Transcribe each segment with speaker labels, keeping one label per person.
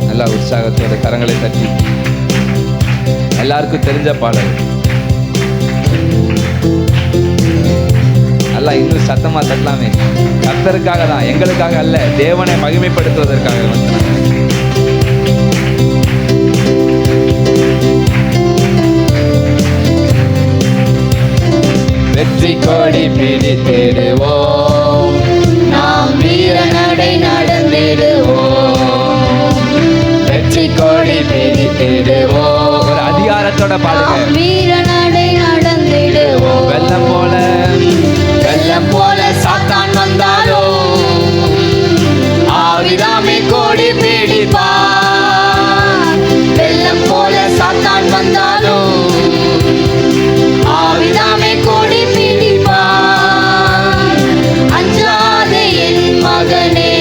Speaker 1: நல்லா உற்சாகத்தோட கரங்களை தட்டி எல்லாருக்கும் தெரிஞ்ச பாடல் நல்லா இன்னும் சத்தமா தட்டலாமே. கர்த்தருக்காக தான், எங்களுக்காக அல்ல, தேவனை மகிமைப்படுத்துவதற்காக. வெற்றி கொடி பிடித்திடுவோம்,
Speaker 2: நாம் வீர நடை நடந்திடுவோம்.
Speaker 1: வெற்றி கொடி பிடித்திடுவோம். ஒரு அதிகாரத்தோட பாடுங்க.
Speaker 2: வீர நடை நடந்திடுவோம்.
Speaker 1: வெள்ளம் போல
Speaker 2: சாத்தான் வந்தாலோ ஆவிதாமே கொடி பிடிப்பார். வெள்ளம் போல சாத்தான் வந்தாலோ ஆவிதாமே கொடி பிடிப்பார். அஞ்சாதே என் மகனே,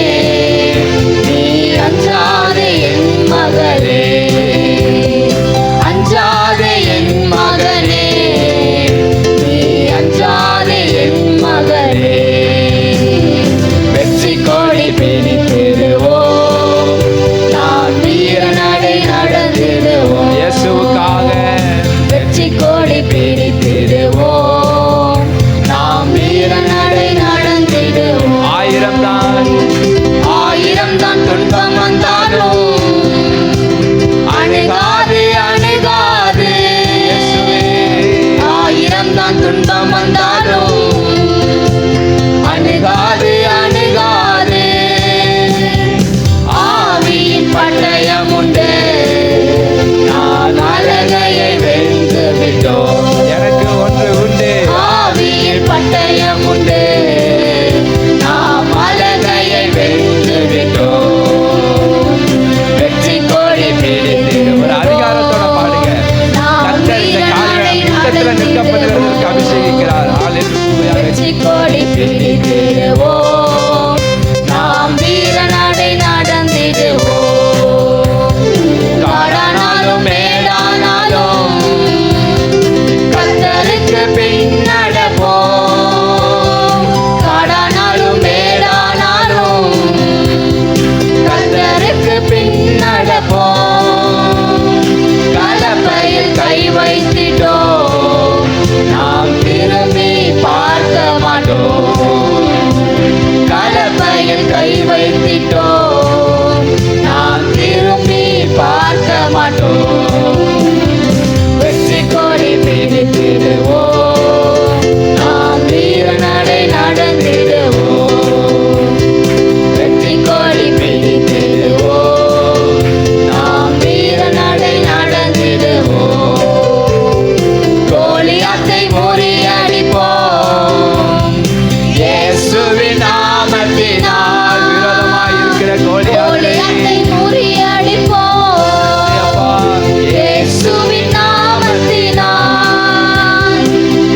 Speaker 2: நீ அஞ்சாதே என் மகளே, அஞ்சாதே என் மகனே, நீ அஞ்சாதே என் மகளே. வெற்றி கொடி பிடித்திடுவோம், நான் வீர நடை நடந்திடுவோம்.
Speaker 1: இயேசுவுக்காக
Speaker 2: வெற்றி கொடி பிடித்திடுவோம், நாம் வீர நடை நடந்திடுவோம்.
Speaker 1: ஆயிரம் தான்
Speaker 2: துன்பம் வந்தாலும் அணுகாது அணுகாது. ஆயிரம் தான் துன்பம் வந்தாலும் அணுகாது அணுகாது. ஆவியின் பட்டயம் உண்டு, நான் அழகையை வென்று விட்டோம்.
Speaker 1: எனக்கு ஒன்று உண்டு.
Speaker 2: ஆவியின் பட்டயம் உண்டு, நாம் அழகையை வென்று விட்டோம். வெற்றி கொடி பிடித்திடுவோம்.
Speaker 1: ஒரு அதிகாரத்தோட பாடுங்க. கர்த்தர் இந்த காலையில யுத்தத்துல நிற்கப்படுவதற்கு அபிஷேகிக்கிறார். ஹல்லேலூயா.
Speaker 2: வெற்றி கொடி பிடித்திடுவோம், நாம் வீர நடை நடந்திடுவோம். காடானாலும் மேடானாலும் கர்த்தருக்கு பின் நடப்போம். காடானாலும் மேடானாலும் கர்த்தருக்கு பின் நடப்போம். கலப்பையில் கை வைத்திட்டோம், நாம் திரும்பி பார்க்க மாட்டோம். கலப்பையில் கை வைத்திட்டோம், நாம் திரும்பி பார்க்க மாட்டோம். வெற்றி கொடி பிடித்திடுவோம், நாம் வீர நடை நடந்திடுவோம். வெற்றி கொடி பிடித்திடுவோம், நாம் வீர நடை நடந்திடுவோம். கோலியாத்தை முறியடிப்போம், இயேசுவின் நாமத்தினால்.
Speaker 1: விரோதமாய் இருக்கிற
Speaker 2: கோலியாத்தை முறியடிப்போம், இயேசுவின் நாமத்தினால்.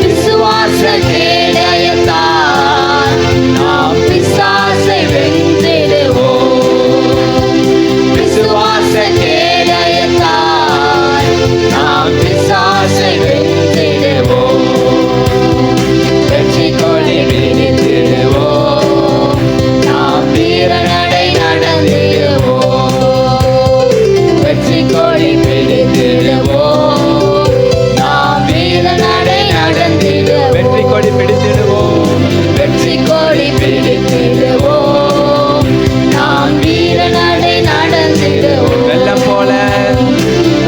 Speaker 2: விசுவாச கேடயத்தால் நாம் பிசாசை வென்றிடுவோம். விசுவாச கேடயத்தால் நாம் பிசாசை வென்றிடுவோம். வெற்றி கொடி பிடித்திடுவோம், நாம் வீர நடை நடந்திடுவோம். வெற்றி கொடி பிடித்திடுவோம், நாம் வீர நடை நடந்திடுவோம்.
Speaker 1: வெற்றி கொடி பிடித்திடுவோம்.
Speaker 2: வெற்றி கொடி பிடித்திடுவோம், நாம் வீர நடை நடந்திடுவோம்.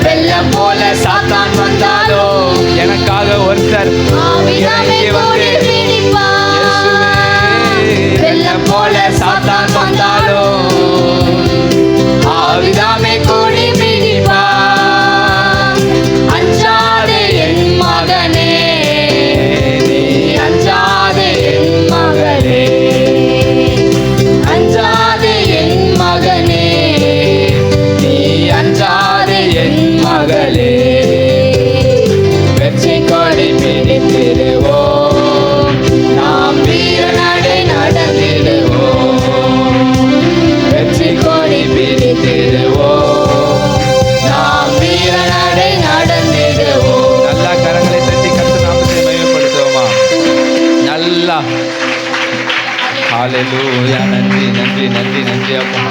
Speaker 1: வெள்ளம் போல
Speaker 2: சாத்தான் வந்தாலும்
Speaker 1: எனக்காக ஒருத்தர்
Speaker 2: ஆவிதாமே கொடி பிடிப்பார். வெள்ளம் போல சாத்தான் வந்தாலும் ஆவிதாமே கொடி பிடிப்பார். அஞ்சாதே என் மகனே, நீ அஞ்சாதே என் மகளே, அஞ்சாதே என் மகனே, நீ அஞ்சாதே என் மகளே. வெற்றி கொடி பிடித்திடுவோம், நாம் வீர நடை நடந்திடுவோம். வெற்றி கொடி பிடித்திடுவோம், நாம் வீர நடை நடந்திடுவோம்.
Speaker 1: நல்லா கரங்களை தட்டி கர்த்தர் நாமத்தை மகிமைப்படுத்துவோமா? நல்லா ஹல்லேலூயா. நன்றி நன்றி நன்றி நன்றி அப்பா.